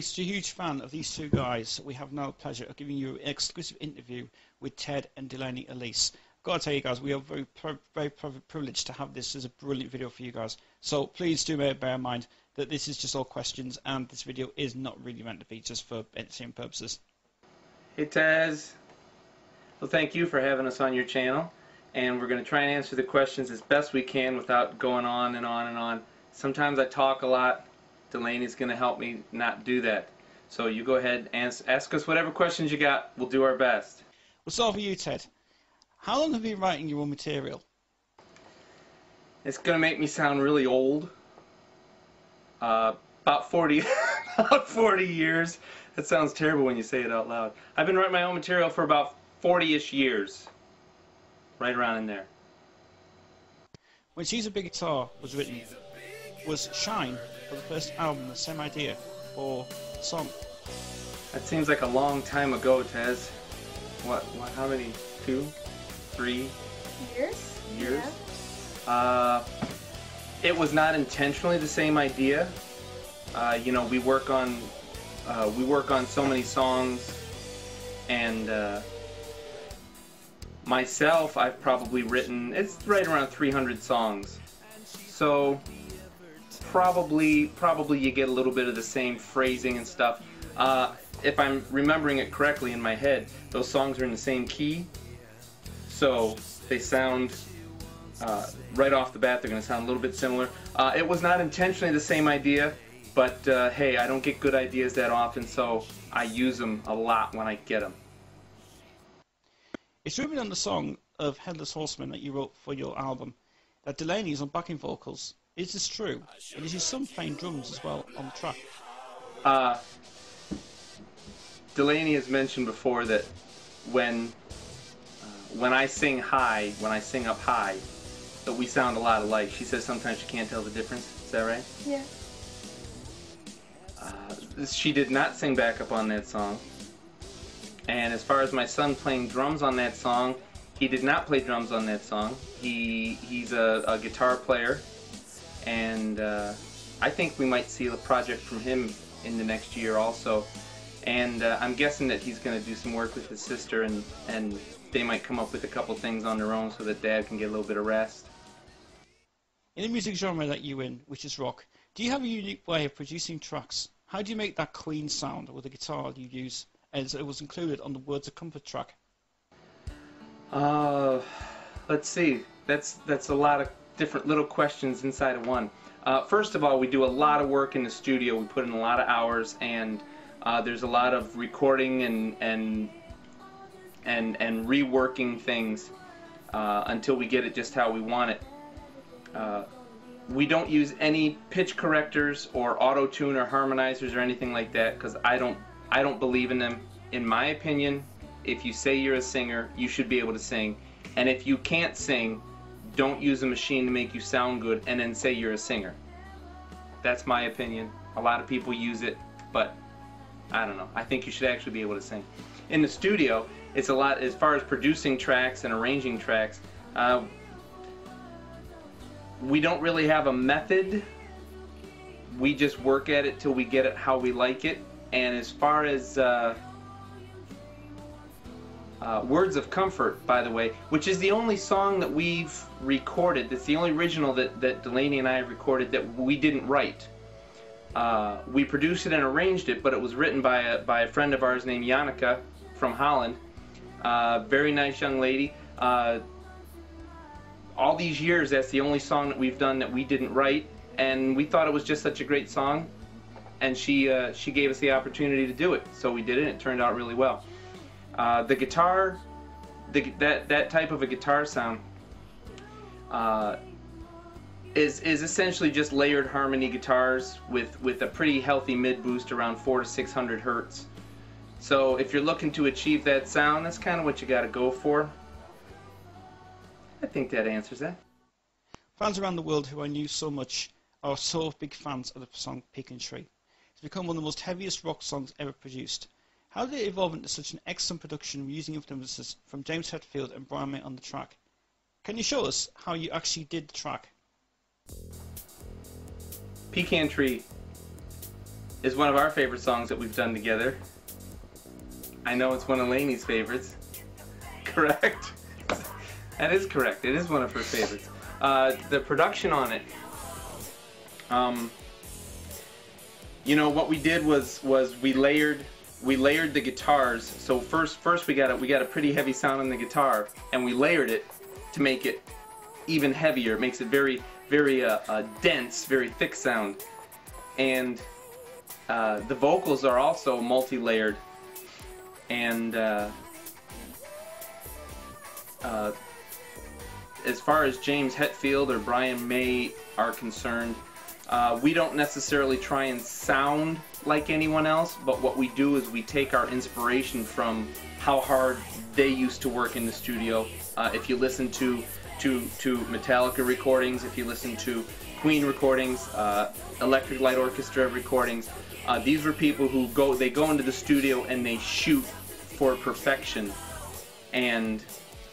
such a huge fan of these two guys, we have now the pleasure of giving you an exclusive interview with Ted and Delaney Elise. I've got to tell you guys, we are very privileged to have this as a brilliant video for you guys. So please do bear in mind that this is just all questions, and this video is not really meant to be just for entertainment purposes. Hey Taz, well thank you for having us on your channel, and we're going to try and answer the questions as best we can without going on and on and on. Sometimes I talk a lot. Delaney's going to help me not do that. So you go ahead and ask us whatever questions you got. We'll do our best. We'll start for you, Ted. How long have you been writing your own material? It's going to make me sound really old. About 40, about 40 years. That sounds terrible when you say it out loud. I've been writing my own material for about 40-ish years. Right around in there. When She's a Big Guitar was written, was Shine for the first album the same idea or song? That seems like a long time ago, Tez. What how many? 2? 3 years? Yeah. It was not intentionally the same idea. You know, we work on so many songs, and myself, I've probably written, it's right around 300 songs. So probably you get a little bit of the same phrasing and stuff. If I'm remembering it correctly in my head, those songs are in the same key, so they sound right off the bat, they're going to sound a little bit similar. It was not intentionally the same idea, but hey, I don't get good ideas that often, so I use them a lot when I get them. It's rumored on the song of Headless Horseman that you wrote for your album that Delayney is on backing vocals. Is this true? And is your son playing drums as well on the track? Delaney has mentioned before that when I sing high, when I sing up high, that we sound a lot alike. She says sometimes she can't tell the difference. Is that right? Yeah. She did not sing backup on that song. And as far as my son playing drums on that song, he did not play drums on that song. He's a guitar player, and I think we might see a project from him in the next year also. And I'm guessing that he's going to do some work with his sister, and they might come up with a couple things on their own so that Dad can get a little bit of rest. In the music genre that you're in, which is rock, do you have a unique way of producing tracks? How do you make that Queen sound with the guitar you use, as it was included on the Words of Comfort track? Let's see. That's a lot of different little questions inside of one. First of all, we do a lot of work in the studio. We put in a lot of hours, and there's a lot of recording and reworking things until we get it just how we want it. We don't use any pitch correctors or auto-tune or harmonizers or anything like that, because I don't believe in them. In my opinion, if you say you're a singer, you should be able to sing. And if you can't sing, don't use a machine to make you sound good and then say you're a singer. That's my opinion. A lot of people use it, but I don't know. I think you should actually be able to sing. In the studio, it's a lot as far as producing tracks and arranging tracks. We don't really have a method. We just work at it till we get it how we like it. And as far as Words of Comfort, by the way, which is the only song that we've recorded, that's the only original that Delaney and I have recorded that we didn't write. We produced it and arranged it, but it was written by a friend of ours named Jannica from Holland. Very nice young lady. All these years, that's the only song that we've done that we didn't write, and we thought it was just such a great song, and she gave us the opportunity to do it, so we did it, and it turned out really well. The guitar, that type of a guitar sound is essentially just layered harmony guitars with a pretty healthy mid boost around 400 to 600 hertz. So if you're looking to achieve that sound, that's kind of what you got to go for. I think that answers that. Fans around the world who I knew so much are so big fans of the song Pecan Tree. It's become one of the most heaviest rock songs ever produced. How did it evolve into such an excellent production using influences from James Hetfield and Brian May on the track? Can you show us how you actually did the track? Pecan Tree is one of our favorite songs that we've done together. I know it's one of Lainey's favorites. Correct? That is correct. It is one of her favorites. The production on it, you know, what we did was we layered the guitars. So first we got a pretty heavy sound on the guitar, and we layered it to make it even heavier. It makes it very dense, very thick sound. And the vocals are also multi-layered. And as far as James Hetfield or Brian May are concerned, we don't necessarily try and sound like anyone else, but what we do is we take our inspiration from how hard they used to work in the studio. If you listen to Metallica recordings, if you listen to Queen recordings, Electric Light Orchestra recordings, these were people who go into the studio and they shoot for perfection. And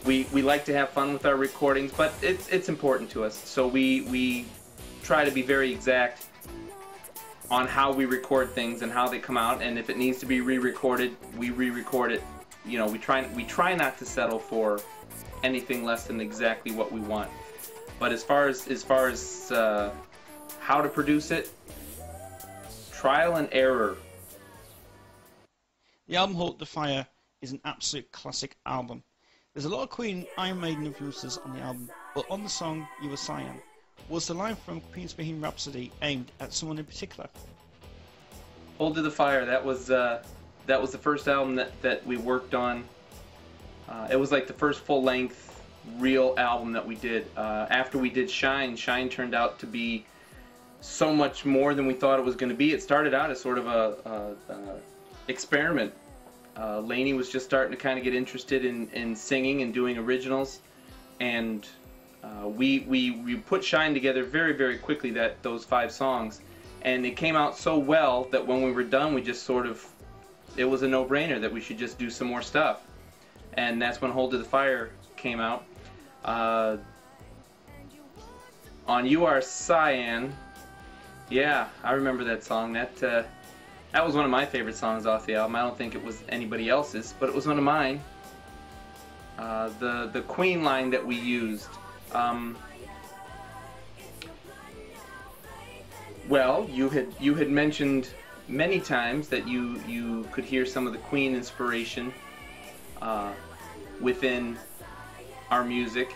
we like to have fun with our recordings, but it's important to us. So we try to be very exact on how we record things and how they come out, and if it needs to be re-recorded, we re-record it. You know, we try not to settle for anything less than exactly what we want. But as far as how to produce it, trial and error. The album Halt the Fire is an absolute classic album. There's a lot of Queen Iron Maiden influences on the album, but on the song You Were Cyan, was the line from Queen's Bohemian Rhapsody aimed at someone in particular? Hold to the Fire, that was the first album that we worked on. It was like the first full-length real album that we did. After we did Shine turned out to be so much more than we thought it was going to be. It started out as sort of a experiment. Lainey was just starting to kind of get interested in singing and doing originals, and we put Shine together very quickly, those 5 songs, and it came out so well that when we were done, we just it was a no-brainer that we should just do some more stuff, and that's when Hold to the Fire came out. On You Are Cyan, yeah, I remember that song. That was one of my favorite songs off the album. I don't think it was anybody else's, but it was one of mine. The Queen line that we used. Well, you had mentioned many times that you could hear some of the Queen inspiration within our music,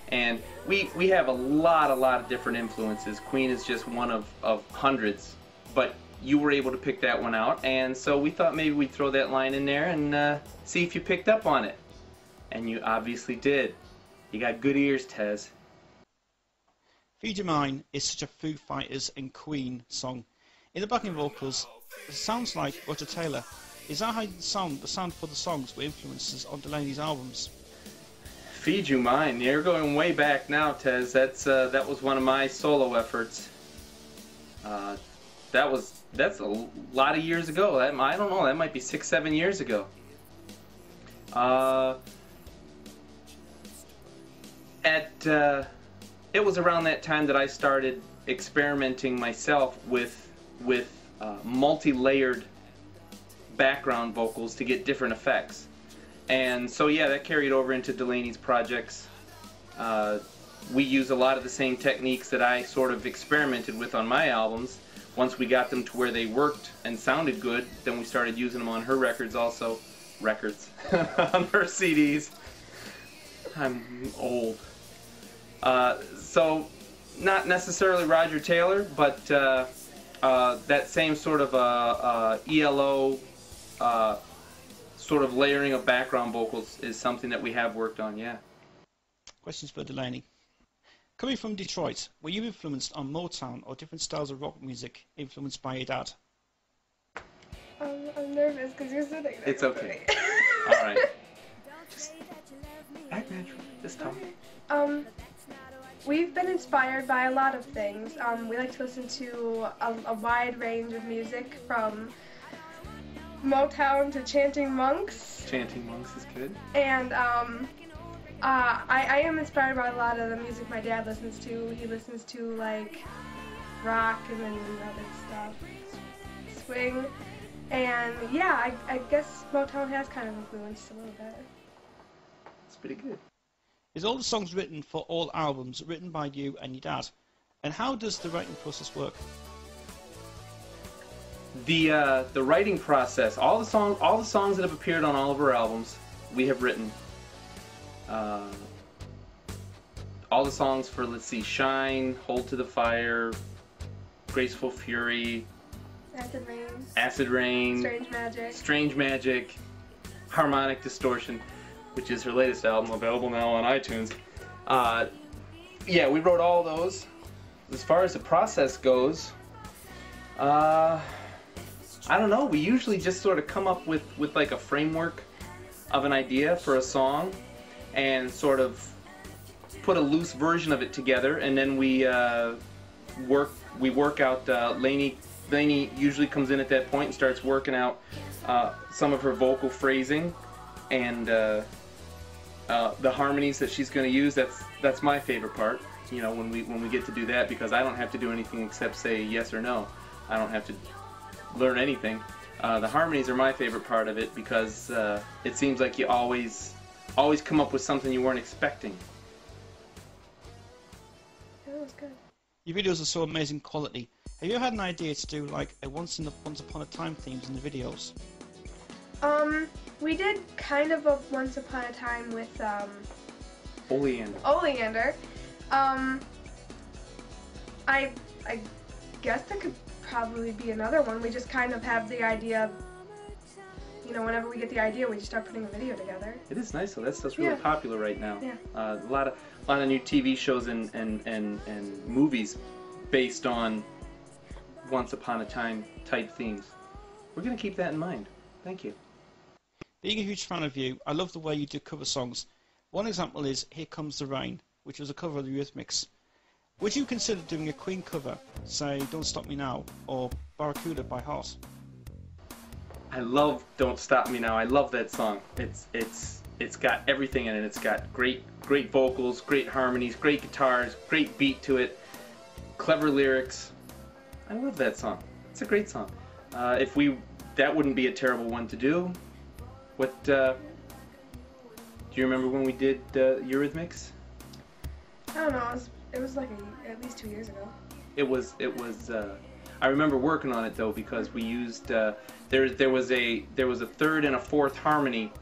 and we have a lot of different influences. Queen is just one of hundreds, but you were able to pick that one out, and so we thought maybe we'd throw that line in there and see if you picked up on it. And you obviously did. You got good ears, Tez. Feed Your Mind is such a Foo Fighters and Queen song. In the backing vocals, it sounds like Roger Taylor. Is that how the sound for the songs were influences on Delaney's albums? Feed You Mind. You're going way back now, Tez. That was one of my solo efforts. That's a lot of years ago. I don't know. That might be 6-7 years ago. It was around that time that I started experimenting myself with multi-layered background vocals to get different effects. And so yeah, that carried over into Delaney's projects. We use a lot of the same techniques that I sort of experimented with on my albums. Once we got them to where they worked and sounded good, then we started using them on her records also. On her CDs. I'm old. So, not necessarily Roger Taylor, but that same sort of ELO sort of layering of background vocals is something that we have worked on, yeah. Questions for Delaney. Coming from Detroit, were you influenced on Motown or different styles of rock music influenced by your dad? I'm nervous because you're sitting there. It's okay. All right. Just act natural. Just talk. We've been inspired by a lot of things. We like to listen to a wide range of music, from Motown to Chanting Monks. Chanting Monks is good. And I am inspired by a lot of the music my dad listens to. He listens to like rock and then other stuff. swing, and yeah, I guess Motown has kind of influenced a little bit. It's pretty good. Is all the songs written for all albums written by you and your dad? And how does the writing process work? The writing process, all the songs that have appeared on all of our albums, we have written. All the songs for, let's see, Shine, Hold to the Fire, Graceful Fury, Acid Rain, Strange Magic, Harmonic Distortion, which is her latest album, available now on iTunes. Yeah, we wrote all those. As far as the process goes, I don't know. We usually just sort of come up with like a framework of an idea for a song and sort of put a loose version of it together, and then we work out. Delayney usually comes in at that point and starts working out some of her vocal phrasing and the harmonies that she's going to use. That's my favorite part. You know, when we get to do that, because I don't have to do anything except say yes or no. I don't have to learn anything. The harmonies are my favorite part of it, because it seems like you always come up with something you weren't expecting. That was good. Your videos are so amazing quality. Have you ever had an idea to do like a once upon a time themes in the videos? We did kind of a Once Upon a Time with Oleander. I guess that could probably be another one. We just kind of have the idea. You know, whenever we get the idea, we just start putting a video together. It is nice though. That's really popular right now. Yeah. A lot of new TV shows and movies based on Once Upon a Time type themes. We're gonna keep that in mind. Thank you. Being a huge fan of you, I love the way you do cover songs. One example is Here Comes the Rain, which was a cover of the Eurythmics. Would you consider doing a Queen cover, say Don't Stop Me Now or Barracuda by Heart? I love Don't Stop Me Now. I love that song. It's got everything in it. It's got great vocals, great harmonies, great guitars, great beat to it, clever lyrics. I love that song. It's a great song. That wouldn't be a terrible one to do. What do you remember when we did Eurythmics? I don't know. It was like at least 2 years ago. It was. I remember working on it though, because we used there was a third and a fourth harmony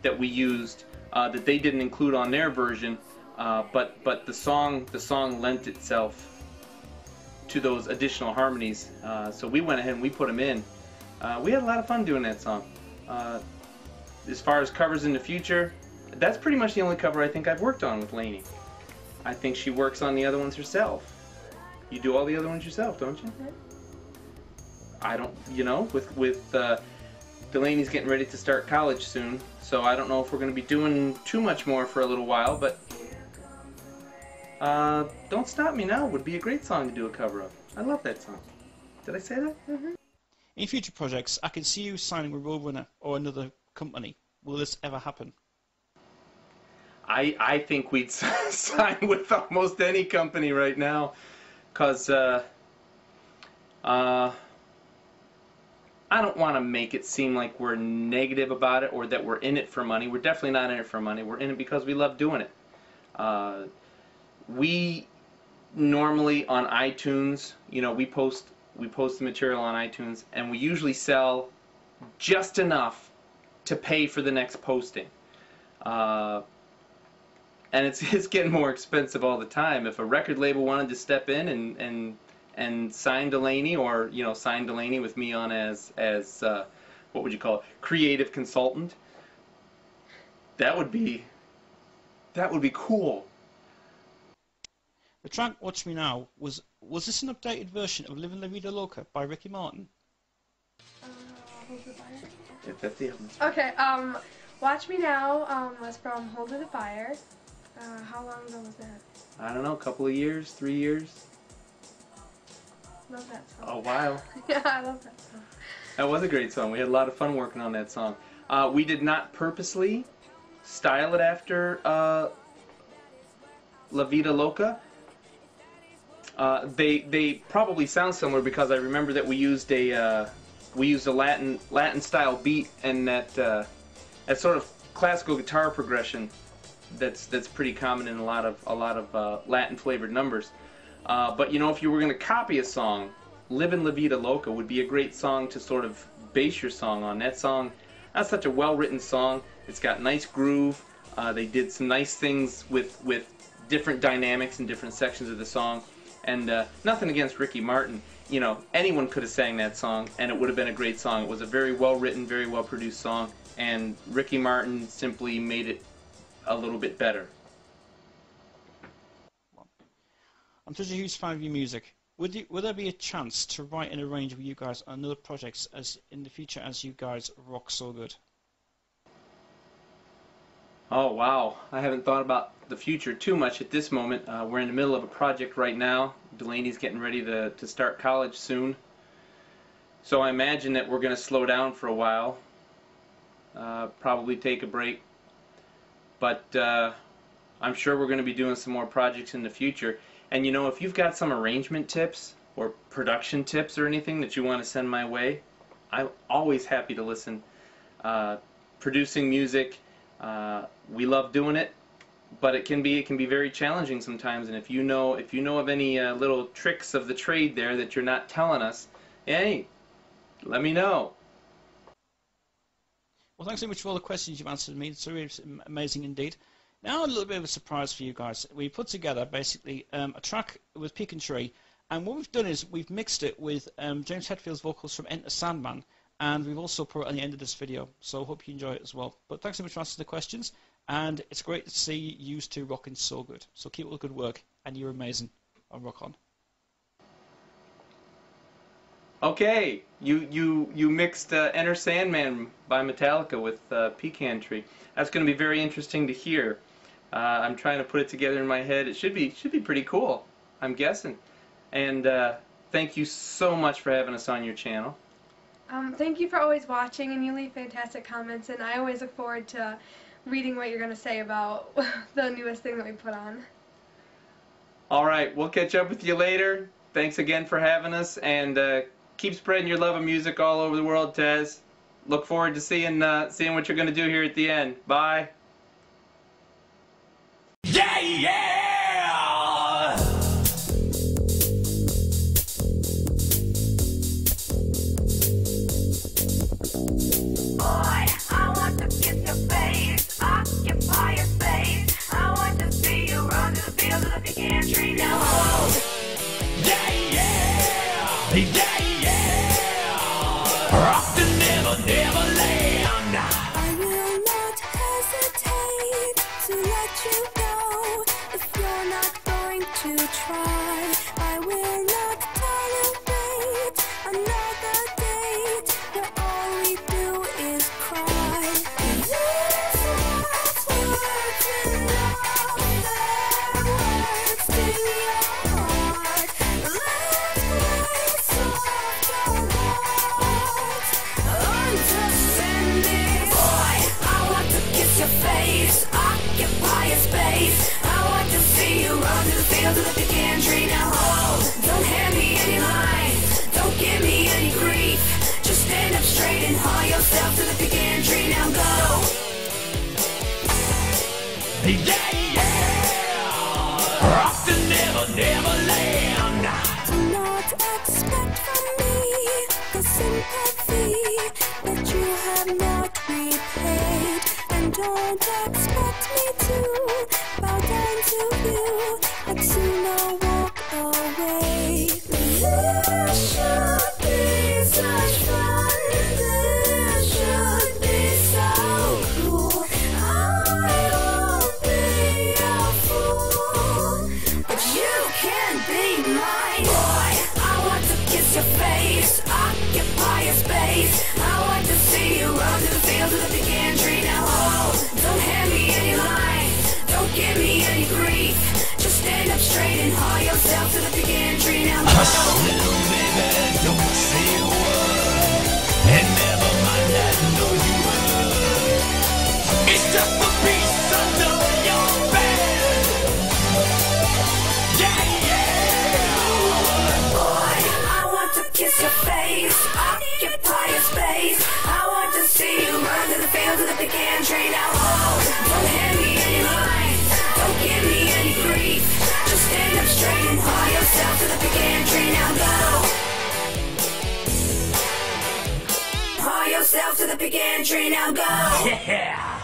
that we used that they didn't include on their version, but the song lent itself to those additional harmonies, so we went ahead and we put them in. We had a lot of fun doing that song. As far as covers in the future, that's pretty much the only cover I think I've worked on with Delayney. I think she works on the other ones herself. You do all the other ones yourself, don't you? Mm-hmm. I don't, you know, with Delayney's getting ready to start college soon, so I don't know if we're going to be doing too much more for a little while, but Don't Stop Me Now would be a great song to do a cover of. I love that song. Did I say that? Mm-hmm. In future projects, I can see you signing with Roadrunner or another company. Will this ever happen? I think we'd sign with almost any company right now, because I don't want to make it seem like we're negative about it or that we're in it for money. We're definitely not in it for money. We're in it because we love doing it. We normally on iTunes, you know, we post the material on iTunes, and we usually sell just enough to pay for the next posting. And it's getting more expensive all the time. If a record label wanted to step in and sign Delayney, or you know, sign Delayney with me on as what would you call it, creative consultant, that would be cool. The track Watch Me Now, was this an updated version of Livin' La Vida Loca by Ricky Martin? Hold the Fire. If that's the album. Okay, Watch Me Now was from Hold to the Fire. How long ago was that? I don't know, a couple of years, 3 years. Love that song. A while. Yeah, I love that song. That was a great song. We had a lot of fun working on that song. We did not purposely style it after La Vida Loca. They probably sound similar, because I remember that we used a we used a Latin style beat and that sort of classical guitar progression that's pretty common in a lot of Latin flavored numbers. But you know, if you were going to copy a song, Livin' La Vida Loca would be a great song to sort of base your song on. That song, that's such a well-written song. It's got nice groove. They did some nice things with different dynamics in different sections of the song. And nothing against Ricky Martin. You know, anyone could have sang that song, and it would have been a great song. It was a very well-written, very well-produced song, and Ricky Martin simply made it a little bit better. I'm such a huge fan of your music. Would there be a chance to write and arrange with you guys on other projects as in the future as you guys rock so good? Oh wow, I haven't thought about the future too much at this moment. We're in the middle of a project right now. Delaney's getting ready to start college soon. So I imagine that we're going to slow down for a while. Probably take a break. But I'm sure we're going to be doing some more projects in the future. And you know, if you've got some arrangement tips or production tips or anything that you want to send my way, I'm always happy to listen. Producing music, we love doing it, but it can be very challenging sometimes. And if you know of any little tricks of the trade there that you're not telling us, hey, let me know. Well, thanks so much for all the questions you've answered me. It's really amazing indeed. Now a little bit of a surprise for you guys. We put together basically a track with Pecan Tree, and what we've done is we've mixed it with James Hetfield's vocals from Enter Sandman, and we've also put it on the end of this video, so I hope you enjoy it as well. But thanks so much for answering the questions, and it's great to see you two rocking so good. So keep up the good work, and you're amazing. I'll rock on. Okay, you mixed Enter Sandman by Metallica with Pecan Tree. That's going to be very interesting to hear. I'm trying to put it together in my head. It should be pretty cool, I'm guessing. And thank you so much for having us on your channel. Thank you for always watching, and you leave fantastic comments, and I always look forward to reading what you're going to say about the newest thing that we put on. All right, we'll catch up with you later. Thanks again for having us, and keep spreading your love of music all over the world, Tez. Look forward to seeing what you're going to do here at the end. Bye. Yeah, yeah! Boy, I want to kiss your face, occupy your space. I want to see you run to the field of the pecan tree now. Hold. Yeah, yeah! Yeah, yeah! Rock the never land. I will not hesitate to let you go if you're not going to try. I will not tolerate another date where all we do is cry. These words in love, their words sting your heart. Let's play soft robots understanding. Boy, I want to kiss your face, occupy your space. I want to see you run to the field of the pecan tree. Now hold, don't hand me any lines, don't give me any grief. Just stand up straight and haul yourself to the pecan tree. Now go. Yeah, yeah! Rock the never land. Do not expect from me the sympathy that you have not repaid, and don't expect me to bow down to you and soon I'll walk away. This should be such fun, this should be so cool. I won't be a fool, but you can be mine. Boy, I want to kiss your face, occupy your space. I want to see you run to the field of the pecan tree. Now hold, don't hand me any lines, don't give me any grief. Just stand up straight and haul yourself to the pecan tree. Now go. Hush, little baby, don't say a word, and never mind that, no you would. It's just a piece under your bed. Yeah, yeah. Boy, I want to kiss your face, occupy days. I want to see you run to the field, to the pick and tree. Now hold, don't hand me any lines, don't give me any grief. Just stand up straight and haul yourself to the pick and tree. Now go. Haul yourself to the pick and tree. Now go. Yeah.